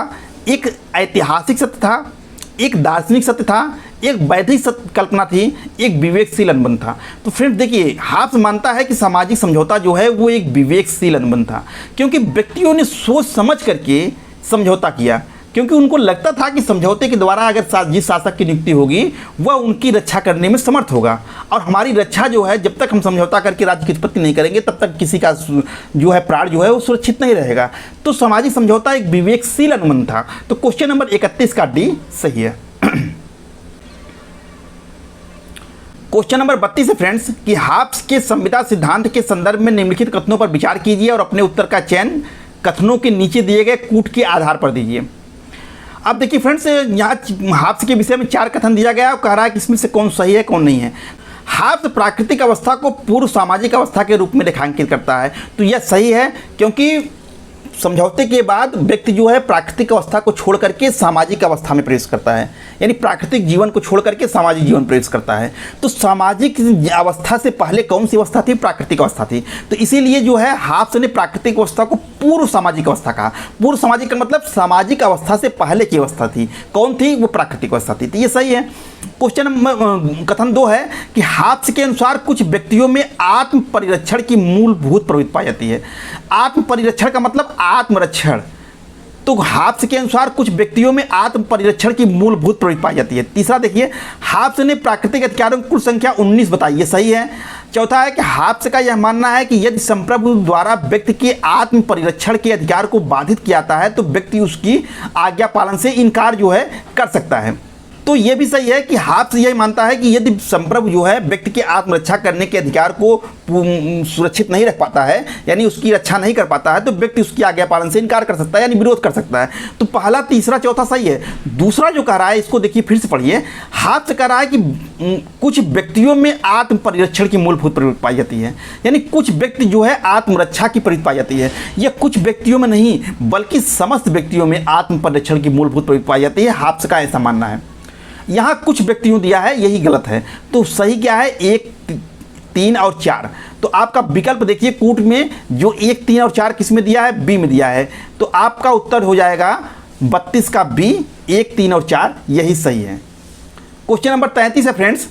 एक ऐतिहासिक सत्य था, एक दार्शनिक सत्य था, एक वैधिक कल्पना थी, एक विवेकशील अनुबंध था। तो फ्रेंड्स देखिए हाब्स मानता है कि सामाजिक समझौता जो है वो एक विवेकशील अनुबंध था, क्योंकि व्यक्तियों ने सोच समझ करके समझौता किया, क्योंकि उनको लगता था कि समझौते के द्वारा अगर जिस शासक की नियुक्ति होगी वह उनकी रक्षा करने में समर्थ होगा, और हमारी रक्षा जो है जब तक हम समझौता करके राज्य की उत्पत्ति नहीं करेंगे तब तक किसी का जो है प्राण जो है वो सुरक्षित नहीं रहेगा। तो सामाजिक समझौता एक विवेकशील अनुबंध था। तो क्वेश्चन नंबर 31 का डी सही है। क्वेश्चन नंबर 32 है फ्रेंड्स कि हाब्स के संविदा सिद्धांत के संदर्भ में निम्नलिखित कथनों पर विचार कीजिए और अपने उत्तर का चयन कथनों के नीचे दिए गए कूट के आधार पर दीजिए। अब देखिए फ्रेंड्स यहाँ हाब्स के विषय में 4 कथन दिया गया और कह रहा है कि इसमें से कौन सही है कौन नहीं है। हाब्स प्राकृतिक अवस्था को पूर्व सामाजिक अवस्था के रूप में रेखांकित करता है। तो यह सही है, क्योंकि समझौते के बाद व्यक्ति जो है प्राकृतिक अवस्था को छोड़ करके सामाजिक अवस्था में प्रवेश करता है, यानी प्राकृतिक जीवन को छोड़ करके सामाजिक जीवन प्रवेश करता है। तो सामाजिक अवस्था से पहले कौन सी अवस्था थी? प्राकृतिक अवस्था थी। तो इसीलिए जो है हाब्स ने प्राकृतिक अवस्था को पूर्व सामाजिक अवस्था कहा। पूर्व सामाजिक का मतलब सामाजिक अवस्था से पहले की अवस्था थी। कौन थी? वो प्राकृतिक अवस्था थी। तो ये सही है। क्वेश्चन नंबर कथन 2 है कि हाब्स के अनुसार कुछ व्यक्तियों में आत्म परिरक्षण की मूलभूत प्रवृत्ति पाई जाती है। आत्म परिरक्षण का मतलब आत्मरक्षण। तो हाब्स के अनुसार कुछ व्यक्तियों में आत्म परिरक्षण की मूलभूत प्रवृत्ति पाई जाती है। तीसरा देखिए हाब्स ने प्राकृतिक अधिकारों की कुल संख्या 19 बताई, ये सही है। चौथा है कि हाब्स का यह मानना है कि यदि संप्रभु द्वारा व्यक्ति के आत्म परिरक्षण के अधिकार को बाधित किया जाता है तो व्यक्ति उसकी आज्ञा पालन से इनकार जो है कर सकता है। तो ये भी सही है कि हाब्स यही मानता है कि यदि संप्रभु जो है व्यक्ति के आत्मरक्षा करने के अधिकार को सुरक्षित नहीं रख पाता है, यानी उसकी रक्षा नहीं कर पाता है, तो व्यक्ति उसकी आज्ञा पालन से इनकार कर सकता है, यानी विरोध कर सकता है। तो पहला, तीसरा, चौथा सही है। दूसरा जो कह रहा है इसको देखिए फिर से पढ़िए। हाब्स कह रहा है कि कुछ व्यक्तियों में आत्म परिरक्षण की मूलभूत प्रवृत्ति पाई जाती है, यानी कुछ व्यक्ति जो है आत्मरक्षा की प्रवृत्ति पाई जाती है। यह कुछ व्यक्तियों में नहीं बल्कि समस्त व्यक्तियों में आत्म परिरक्षण की मूलभूत प्रवृत्ति पाई जाती है। हाब्स का ऐसा मानना है। यहाँ कुछ व्यक्तियों दिया है, यही गलत है। तो सही क्या है? 1, 3 और 4। तो आपका विकल्प देखिए कूट में जो 1, 3 और 4 किस में दिया है? बी में दिया है। तो आपका उत्तर हो जाएगा 32 का बी, 1, 3 और 4 यही सही है। क्वेश्चन नंबर 33 है फ्रेंड्स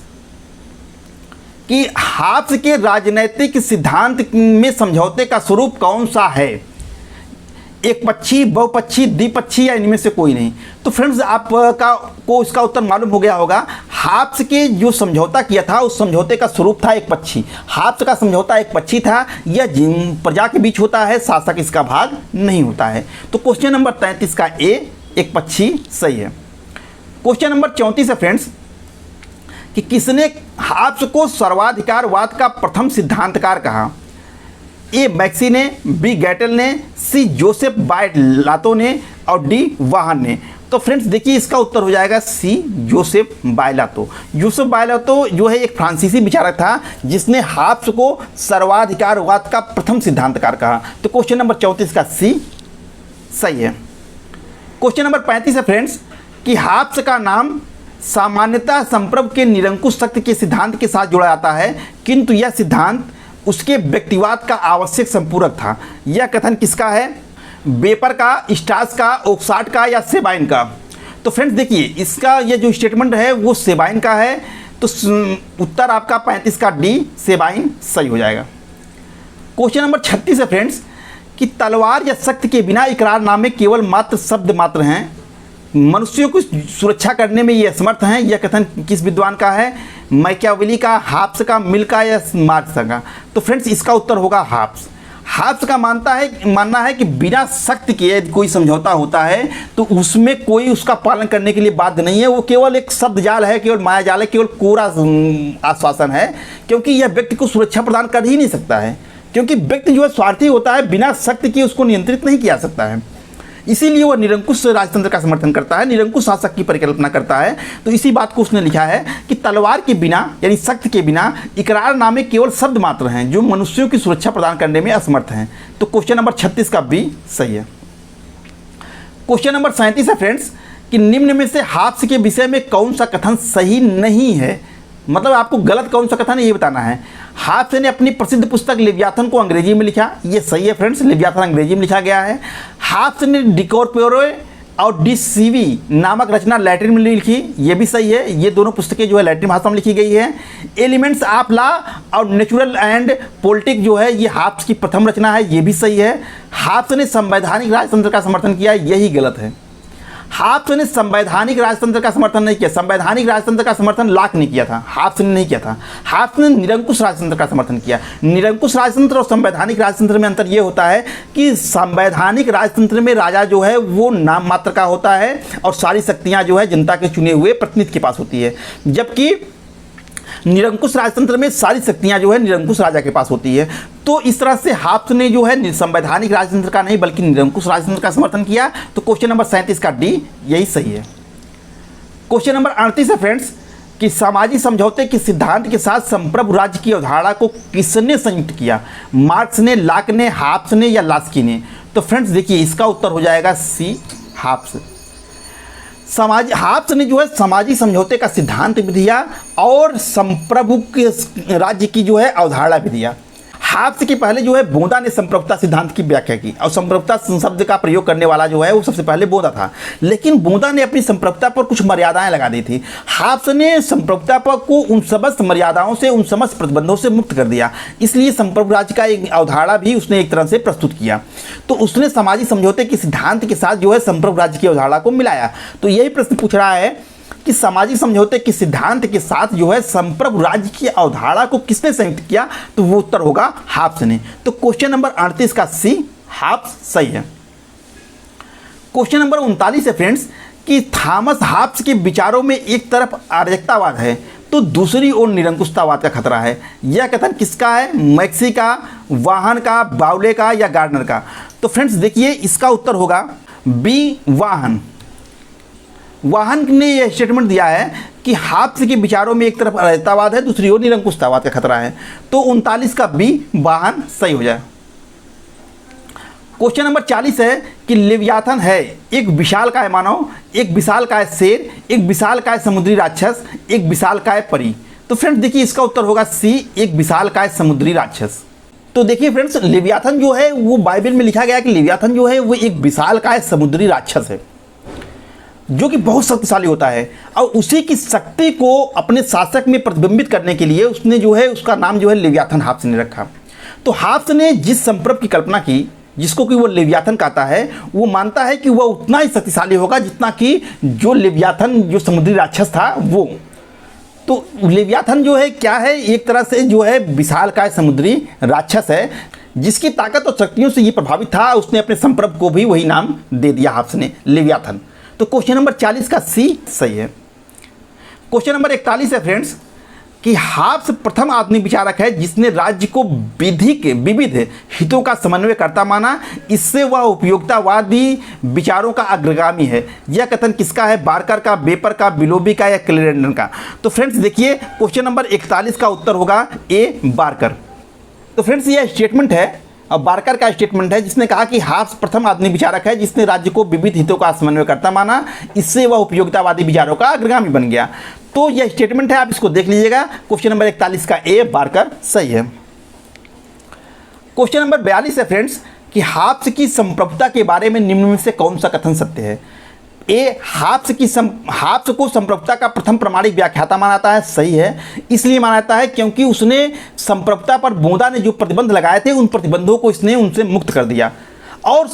कि हाब्स के राजनैतिक सिद्धांत में समझौते का स्वरूप कौन सा है? एक पक्षी, बहुपक्षी, द्विपक्षी या इनमें से कोई नहीं? तो फ्रेंड्स आपका को इसका उत्तर मालूम हो गया होगा। हाब्स के जो समझौता किया था उस समझौते का स्वरूप था एक पक्षी। हाब्स का समझौता एक पक्षी था। यह प्रजा के बीच होता है, शासक इसका भाग नहीं होता है। तो क्वेश्चन नंबर 33 का ए, एक पक्षी सही है। क्वेश्चन नंबर 34 है फ्रेंड्स कि किसने हाब्स को सर्वाधिकारवाद का प्रथम सिद्धांतकार कहा? ए मैक्सी ने, बी गैटल ने, सी जोसेफ बायलातो ने और डी वाहन ने? तो फ्रेंड्स देखिए इसका उत्तर हो जाएगा सी, जोसेफ बायलातो। जोसेफ बायलातो जो है एक फ्रांसीसी विचारक था जिसने हाब्स को सर्वाधिकारवाद का प्रथम सिद्धांतकार कहा। तो क्वेश्चन नंबर 34 का सी सही है। क्वेश्चन नंबर 35 है फ्रेंड्स कि हाब्स का नाम सामान्यतः संप्रभु के निरंकुश शक्ति के सिद्धांत के साथ जोड़ा जाता है, किंतु यह सिद्धांत उसके व्यक्तिवाद का आवश्यक संपूरक था। यह कथन किसका है? बेपर का, स्टास का, ओक्साट का या सेबाइन का? तो फ्रेंड्स देखिए इसका ये जो स्टेटमेंट है वो सेबाइन का है। तो उत्तर आपका 35 का डी, सेबाइन सही हो जाएगा। क्वेश्चन नंबर 36 है फ्रेंड्स कि तलवार या शक्ति के बिना इकरारनामे केवल मात्र शब्द मात्र हैं। मनुष्यों की सुरक्षा करने में ये असमर्थ हैं। यह कथन किस विद्वान का है? मैकियावेली का, हाब्स का, मिल का या मार्क्स का? तो फ्रेंड्स इसका उत्तर होगा हाब्स। हाब्स का मानना है कि बिना शक्ति के यदि कोई समझौता होता है तो उसमें कोई उसका पालन करने के लिए बाध्य नहीं है। वो केवल एक शब्द जाल है, केवल माया जाल है, केवल कोरा आश्वासन है, क्योंकि यह व्यक्ति को सुरक्षा प्रदान कर ही नहीं सकता है, क्योंकि व्यक्ति जो है स्वार्थी होता है, बिना शक्ति के उसको नियंत्रित नहीं किया सकता है। इसीलिए वह निरंकुश राजतंत्र का समर्थन करता है, निरंकुश शासक की परिकल्पना करता है। तो इसी बात को उसने लिखा है कि तलवार के बिना यानी शक्ति के बिना इकरारनामे केवल शब्द मात्र हैं जो मनुष्यों की सुरक्षा प्रदान करने में असमर्थ हैं। तो क्वेश्चन नंबर 36 का बी सही है। क्वेश्चन नंबर 37 है फ्रेंड्स कि निम्न में से हाब्स के विषय में कौन सा कथन सही नहीं है, मतलब आपको गलत कौन सा कथन है ये बताना है। हाब्स ने अपनी प्रसिद्ध पुस्तक लिव्याथन को अंग्रेजी में लिखा, ये सही है फ्रेंड्स, लिव्याथन अंग्रेजी में लिखा गया है। हाब्स ने डिकॉर्पोरे और डिसीवी नामक रचना लैटिन में लिखी, ये भी सही है, ये दोनों पुस्तकें जो है लैटिन भाषा में लिखी गई है। एलिमेंट्स ऑफ लॉ और नेचुरल एंड पॉलिटिक जो है ये हाब्स की प्रथम रचना है, ये भी सही है। हाब्स ने संवैधानिक राजतंत्र का समर्थन किया, यही गलत है। हाब्स ने संवैधानिक राजतंत्र का समर्थन नहीं किया, संवैधानिक राजतंत्र का समर्थन लॉक ने किया था, हाब्स ने नहीं किया था। हाब्स ने निरंकुश राजतंत्र का समर्थन किया। निरंकुश राजतंत्र और संवैधानिक राजतंत्र में अंतर ये होता है कि संवैधानिक राजतंत्र में राजा जो है वो नाम मात्र का होता है और सारी शक्तियाँ जो है जनता के चुने हुए प्रतिनिधि के पास होती है, जबकि निरंकुश राजतंत्र में सारी शक्तियां जो है निरंकुश राजा के पास होती है। तो इस तरह से हाब्स ने जो है संवैधानिक राजतंत्र का नहीं बल्कि निरंकुश राजतंत्र का समर्थन किया। तो क्वेश्चन नंबर 37 का डी यही सही है। क्वेश्चन नंबर 38 है फ्रेंड्स कि सामाजिक समझौते के सिद्धांत के साथ संप्रभु राज्य की अवधारणा को किसने संयुक्त किया? मार्क्स ने, लॉक ने, हाब्स ने या लास्की ने? तो फ्रेंड्स देखिए इसका उत्तर हो जाएगा सी, हाब्स। हाब्स ने जो है सामाजिक समझौते का सिद्धांत भी दिया और संप्रभु के राज्य की जो है अवधारणा भी दिया। हाब्स के पहले जो है बोंदा ने संप्रभुता सिद्धांत की व्याख्या की और संप्रभुता शब्द का प्रयोग करने वाला जो है वो सबसे पहले बोंदा था, लेकिन बोंदा ने अपनी संप्रभुता पर कुछ मर्यादाएं लगा दी थी। हाब्स ने संप्रभुता पर को उन समस्त मर्यादाओं से, उन समस्त प्रतिबंधों से मुक्त कर दिया, इसलिए संप्रभु राज्य का एक अवधारणा भी उसने एक तरह से प्रस्तुत किया। तो उसने सामाजिक समझौते के सिद्धांत के साथ जो है संप्रभु राज्य की अवधारणा को मिलाया। तो यही प्रश्न पूछ रहा है कि सामाजिक समझौते के सिद्धांत के साथ जो है संप्रभु राज्य की अवधारणा को किसने संयुक्त किया? तो वो उत्तर होगा हाब्स ने। तो क्वेश्चन नंबर 38 का सी, हाब्स सही है। क्वेश्चन नंबर 39 है फ्रेंड्स कि थॉमस हाब्स के विचारों में एक तरफ अराजकतावाद है तो दूसरी ओर निरंकुशतावाद का खतरा है। यह कथन किसका है? मैक्सी का, वाहन का, बाउले का या गार्डनर का? तो फ्रेंड्स देखिए इसका उत्तर होगा बी, वाहन। वाहन ने यह स्टेटमेंट दिया है कि हाब्स के विचारों में एक तरफ अराजकतावाद है, दूसरी ओर निरंकुशतावाद का खतरा है। तो 39 का बी, वाहन सही हो जाए। क्वेश्चन नंबर 40 है कि लिव्याथन है एक विशालकाय मानव, एक विशालकाय शेर, एक विशालकाय समुद्री राक्षस, एक विशालकाय परी? तो फ्रेंड्स देखिए इसका उत्तर होगा सी, एक विशालकाय समुद्री राक्षस। तो देखिए फ्रेंड्स लिव्याथन जो है वो बाइबल में लिखा गया है कि लिव्याथन जो है वो एक विशालकाय समुद्री राक्षस है जो कि बहुत शक्तिशाली होता है, और उसी की शक्ति को अपने शासक में प्रतिबिंबित करने के लिए उसने जो है उसका नाम जो है लिव्याथन हाब्स ने रखा। तो हाब्स ने जिस संप्रभु की कल्पना की, जिसको कि वो लिव्याथन कहता है, वो मानता है कि वह उतना ही शक्तिशाली होगा जितना कि जो लिव्याथन जो समुद्री राक्षस था वो। तो लिव्याथन जो है क्या है? एक तरह से जो है विशालकाय समुद्री राक्षस है जिसकी ताकत और शक्तियों से ये प्रभावित था। उसने अपने संप्रभु को भी वही नाम दे दिया हाब्स ने, लिव्याथन। तो क्वेश्चन नंबर 40 का सी सही है। क्वेश्चन नंबर 41 है फ्रेंड्स कि हाब्स प्रथम आधुनिक विचारक है जिसने राज्य को विविध हितों का समन्वयकर्ता माना, इससे वह उपयोगितावादी विचारों का अग्रगामी है। यह कथन किसका है? बार्कर का, बेपर का, बिलोबी का या क्लेरेंडन का? तो फ्रेंड्स देखिए क्वेश्चन नंबर 41 का उत्तर होगा ए, बार्कर। तो फ्रेंड्स यह स्टेटमेंट है और बार्कर का स्टेटमेंट है जिसने कहा कि हाब्स प्रथम आधुनिक विचारक है जिसने राज्य को विविध हितों का समन्वयकर्ता माना, इससे वह उपयोगितावादी विचारों का अग्रगामी बन गया। तो यह स्टेटमेंट है, आप इसको देख लीजिएगा। क्वेश्चन नंबर 41 का ए, बार्कर सही है। क्वेश्चन नंबर 42 है फ्रेंड्स कि हाब्स की संप्रभुता के बारे में निम्न में से कौन सा कथन सत्य है? ए, हाब्स को संप्रभुता का प्रथम प्रमाणिक व्याख्याता मानता है, सही है। इसलिए मानता है क्योंकि उसने संप्रभुता पर बोंदा ने जो प्रतिबंध लगाए थे उन प्रतिबंधों को इसने उनसे मुक्त कर दिया। और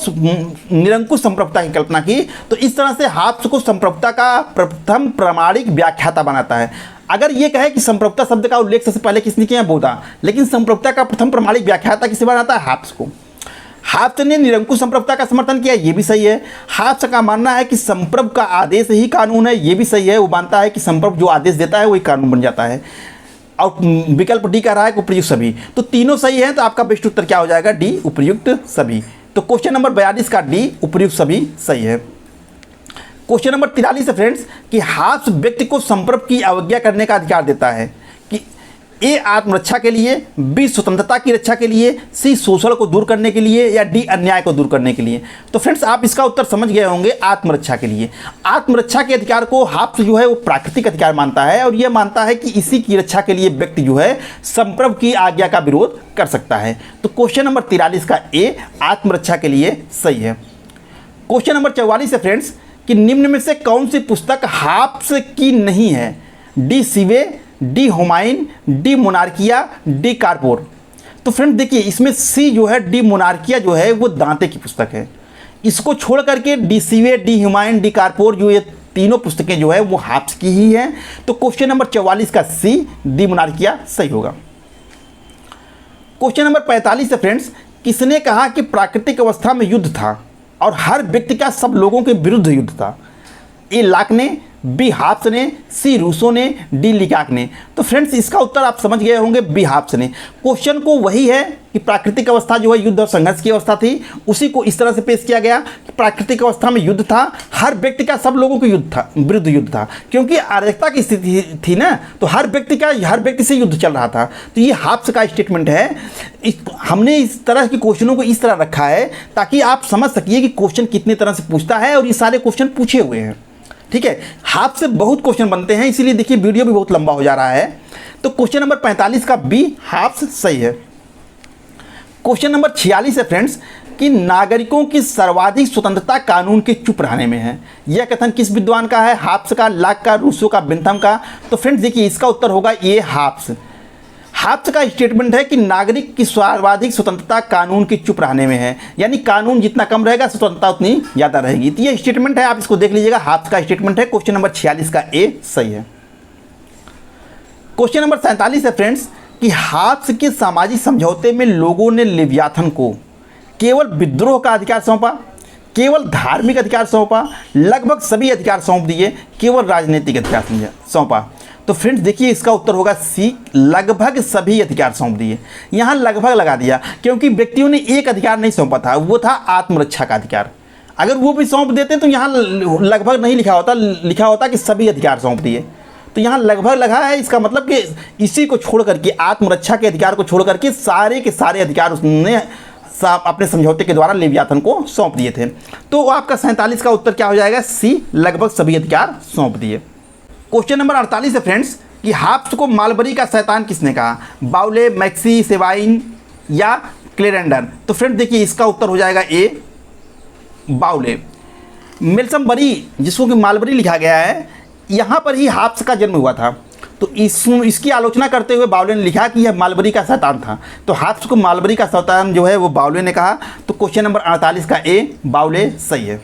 निरंकुश संप्रभुता की कल्पना की। तो इस तरह से हाब्स को संप्रभुता का प्रथम प्रामाणिक व्याख्याता बनाता है। अगर ये कहे कि संप्रभुता शब्द का उल्लेख सबसे पहले किसने किया, बोधा, लेकिन संप्रभुता का प्रथम प्रामाणिक व्याख्याता किसे बनाता है, हाब्स को। हाब्स ने निरंकुश संप्रभुता का समर्थन किया, ये भी सही है। हाब्स का मानना है कि संप्रभु का आदेश ही कानून है, ये भी सही है। वो मानता है कि संप्रभु जो आदेश देता है वही कानून बन जाता है। और विकल्प डी कह रहा है कि उपर्युक्त सभी, तो तीनों सही है। तो आपका बेस्ट उत्तर क्या हो जाएगा, डी, उपर्युक्त सभी। तो क्वेश्चन नंबर 42 का डी, उपर्युक्त सभी सही है। क्वेश्चन नंबर 43 है फ्रेंड्स कि हाब्स व्यक्ति को संप्रभु की अवज्ञा करने का अधिकार देता है कि ए आत्मरक्षा के लिए, बी स्वतंत्रता की रक्षा के लिए, सी शोषण को दूर करने के लिए, या डी अन्याय को दूर करने के लिए। तो फ्रेंड्स आप इसका उत्तर समझ गए होंगे, आत्मरक्षा के लिए। आत्मरक्षा के अधिकार को हाब्स जो है वो प्राकृतिक अधिकार मानता है और यह मानता है कि इसी की रक्षा के लिए व्यक्ति जो है संप्रभु की आज्ञा का विरोध कर सकता है। तो क्वेश्चन नंबर 43 का ए, आत्मरक्षा के लिए सही है। क्वेश्चन नंबर 44 है फ्रेंड्स कि निम्न में से कौन सी पुस्तक हाब्स की नहीं है, De Cive, De Homine, De Monarchia, De Corpore. तो फ्रेंड देखिए इसमें सी जो है, डी मोनार्किया जो है वो दांते की पुस्तक है। इसको छोड़ करके D Cive, De Homine, D कारपोर जो ये तीनों पुस्तकें जो है वो हाब्स की ही हैं। तो क्वेश्चन नंबर 44 का सी, डी मोनार्किया सही होगा। क्वेश्चन नंबर 45 है फ्रेंड्स, किसने कहा कि प्राकृतिक अवस्था में युद्ध था और हर व्यक्ति का सब लोगों के विरुद्ध युद्ध था, ए लाक ने, बी हाब्स ने, सी रूसो ने, डी लिकाक ने। तो फ्रेंड्स इसका उत्तर आप समझ गए होंगे, बी हाब्स ने। क्वेश्चन को वही है कि प्राकृतिक अवस्था जो है युद्ध और संघर्ष की अवस्था थी, उसी को इस तरह से पेश किया गया कि प्राकृतिक अवस्था में युद्ध था, हर व्यक्ति का सब लोगों के युद्ध था, विरुद्ध युद्ध था, क्योंकि अराजकता की स्थिति थी ना, तो हर व्यक्ति से युद्ध चल रहा था। तो ये हाब्स का स्टेटमेंट है। हमने इस तरह के क्वेश्चनों को इस तरह रखा है ताकि आप समझ सकिए कि क्वेश्चन कितने तरह से पूछता है, और ये सारे क्वेश्चन पूछे हुए हैं। ठीक है, हाब्स से बहुत क्वेश्चन बनते हैं, इसीलिए देखिए वीडियो भी बहुत लंबा हो जा रहा है। तो क्वेश्चन नंबर 45 का बी, हाब्स सही है। क्वेश्चन नंबर 46 है फ्रेंड्स कि नागरिकों की सर्वाधिक स्वतंत्रता कानून के चुप रहने में है। यह कथन किस विद्वान का है, हाब्स का, लाक का, रूसो का, बेंथम का। तो फ्रेंड्स देखिए इसका उत्तर होगा ये, हाब्स। हाब्स का स्टेटमेंट है कि नागरिक की सर्वाधिक स्वतंत्रता कानून के चुप रहने में है, यानी कानून जितना कम रहेगा स्वतंत्रता उतनी ज़्यादा रहेगी। तो ये स्टेटमेंट है, आप इसको देख लीजिएगा, हाब्स का स्टेटमेंट है। क्वेश्चन नंबर 46 का ए सही है। क्वेश्चन नंबर 47 है फ्रेंड्स कि हाब्स के सामाजिक समझौते में लोगों ने लेवियाथन को केवल विद्रोह का अधिकार सौंपा, केवल धार्मिक अधिकार सौंपा, लगभग सभी अधिकार सौंप दिए, केवल राजनीतिक अधिकार सौंपा। तो फ्रेंड्स देखिए इसका उत्तर होगा सी, लगभग सभी अधिकार सौंप दिए। यहाँ लगभग लगा दिया क्योंकि व्यक्तियों ने एक अधिकार नहीं सौंपा था, वो था आत्मरक्षा का अधिकार। अगर वो भी सौंप देते तो यहाँ लगभग नहीं लिखा होता, लिखा होता कि सभी अधिकार सौंप दिए। तो यहाँ लगभग लगा है, इसका मतलब कि इसी को छोड़ करके, आत्मरक्षा के अधिकार को छोड़ करके सारे के सारे अधिकार उसने अपने समझौते के द्वारा लेवियाथन को सौंप दिए थे। तो आपका 47 का उत्तर क्या हो जाएगा, सी, लगभग सभी अधिकार सौंप दिए। क्वेश्चन नंबर 48 है फ्रेंड्स कि हाब्स को मालबरी का शैतान किसने कहा, बाउले, मैक्सी, सेवाइन या क्लेरेंडर। तो फ्रेंड्स देखिए इसका उत्तर हो जाएगा ए, बाउले। मेल्समबरी जिसको कि मालबरी लिखा गया है, यहाँ पर ही हाब्स का जन्म हुआ था। तो इसकी आलोचना करते हुए बाउले ने लिखा कि यह मालबरी का शैतान था। तो हाब्स को मालबरी का शैतान जो है वो बाउले ने कहा। तो क्वेश्चन नंबर 48 का ए, बाउले सही है।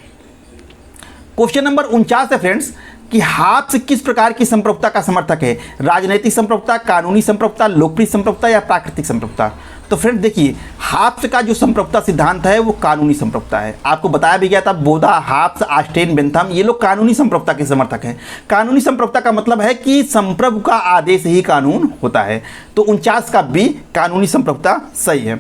क्वेश्चन नंबर 49 है फ्रेंड्स कि हाब्स किस प्रकार की संप्रभुता का समर्थक है, राजनीतिक संप्रभुता, कानूनी संप्रभुता, लोकप्रिय संप्रभुता या प्राकृतिक संप्रभुता। तो फ्रेंड्स देखिए हाब्स का जो संप्रभुता सिद्धांत है वो कानूनी संप्रभुता है। आपको बताया भी गया था, बोधा, हाब्स, ऑस्टेन, बेंथम ये लोग कानूनी संप्रभुता के समर्थक हैं। कानूनी संप्रभुता का मतलब है कि संप्रभु का आदेश ही कानून होता है। तो 49 का बी, कानूनी संप्रभुता सही है।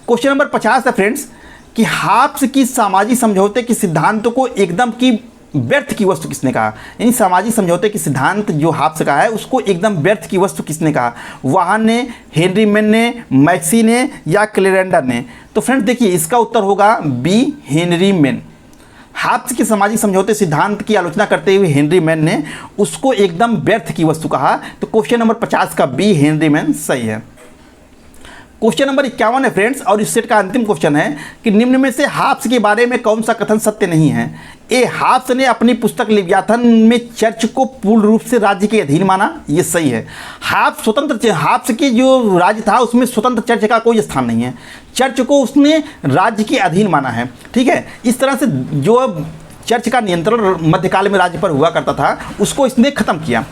क्वेश्चन नंबर 50 है फ्रेंड्स कि हाब्स की सामाजिक समझौते के सिद्धांत को एकदम की व्यर्थ की वस्तु किसने कहा, यानी सामाजिक समझौते के सिद्धांत जो हाब्स का है उसको एकदम व्यर्थ की वस्तु किसने कहा, वाहन ने, हेनरी मेन ने, मैक्सी ने या क्लेरेंडर ने। तो फ्रेंड्स देखिए इसका उत्तर होगा बी, हेनरी मेन। हाब्स के सामाजिक समझौते सिद्धांत की आलोचना करते हुए हेनरी मेन ने उसको एकदम व्यर्थ की वस्तु कहा। तो क्वेश्चन नंबर 50 का बी, हेनरी मेन सही है। क्वेश्चन नंबर 51 है फ्रेंड्स, और इस सेट का अंतिम क्वेश्चन है कि निम्न में से हाब्स के बारे में कौन सा कथन सत्य नहीं है। ए, हाब्स ने अपनी पुस्तक लिव्याथन में चर्च को पूर्ण रूप से राज्य के अधीन माना, ये सही है। हाब्स की जो राज्य था उसमें स्वतंत्र चर्च का कोई स्थान नहीं है, चर्च को उसने राज्य के अधीन माना है। ठीक है, इस तरह से जो चर्च का नियंत्रण मध्यकाल में राज्य पर हुआ करता था उसको इसने खत्म किया।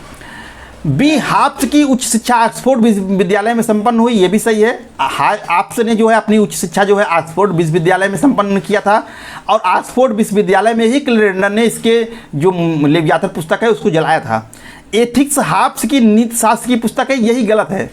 बी, हाब्स की उच्च शिक्षा ऑक्सफोर्ड विश्वविद्यालय में संपन्न हुई, ये भी सही है। हाब्स ने जो है अपनी उच्च शिक्षा जो है ऑक्सफोर्ड विश्वविद्यालय में संपन्न किया था, और ऑक्सफोर्ड विश्वविद्यालय में ही क्लेरेंडन ने इसके जो लिव्याथन पुस्तक है उसको जलाया था। एथिक्स हाब्स की नीतिशास्त्र की पुस्तक है, यही गलत है।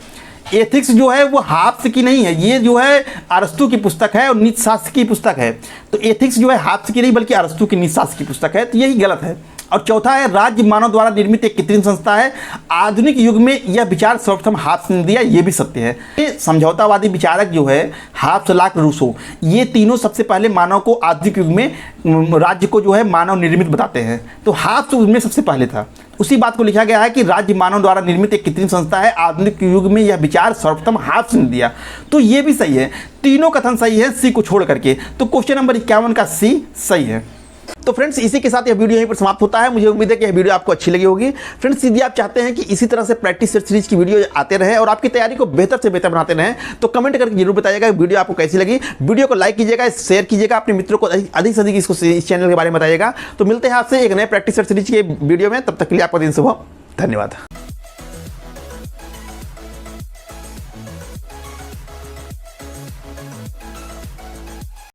एथिक्स जो है वो हाब्स की नहीं है, ये जो है अरस्तु की पुस्तक है और नीतिशास्त्र की पुस्तक है। तो एथिक्स जो है हाब्स की नहीं बल्कि अरस्तु की नीतिशास्त्र की पुस्तक है, तो यही गलत है। और चौथा है, राज्य मानव द्वारा निर्मित एक कृत्रिम संस्था है, आधुनिक युग में यह विचार सर्वप्रथम हाब्स ने दिया, ये भी सत्य है। ये समझौतावादी विचारक जो है हाब्स, लाक, रूसो, ये तीनों सबसे पहले मानव को आधुनिक युग में राज्य को जो है मानव निर्मित बताते हैं, तो हाब्स उनमें सबसे पहले था। उसी बात को लिखा गया है कि राज्य मानव द्वारा निर्मित एक कृत्रिम संस्था है, आधुनिक युग में यह विचार सर्वप्रथम हाब्स ने दिया, तो ये भी सही है। तीनों कथन सही है सी को छोड़ करके, तो क्वेश्चन नंबर 51 का सी सही है। तो फ्रेंड्स, इसी के साथ यह वीडियो यहीं पर समाप्त होता है। मुझे उम्मीद है कि यह वीडियो आपको अच्छी लगी होगी। फ्रेंड्स, यदि आप चाहते हैं कि इसी तरह से प्रैक्टिस सेट सीरीज की वीडियो आते रहे और आपकी तैयारी को बेहतर से बेहतर बनाते रहें, तो कमेंट करके जरूर बताइएगा वीडियो आपको कैसी लगी। वीडियो को लाइक कीजिएगा, शेयर कीजिएगा, अपने मित्रों को अधिक से अधिक इस चैनल के बारे में बताइएगा। तो मिलते हैं आपसे एक नए प्रैक्टिस सेट सीरीज के वीडियो में, तब तक के लिए आपका दिन शुभ हो। धन्यवाद।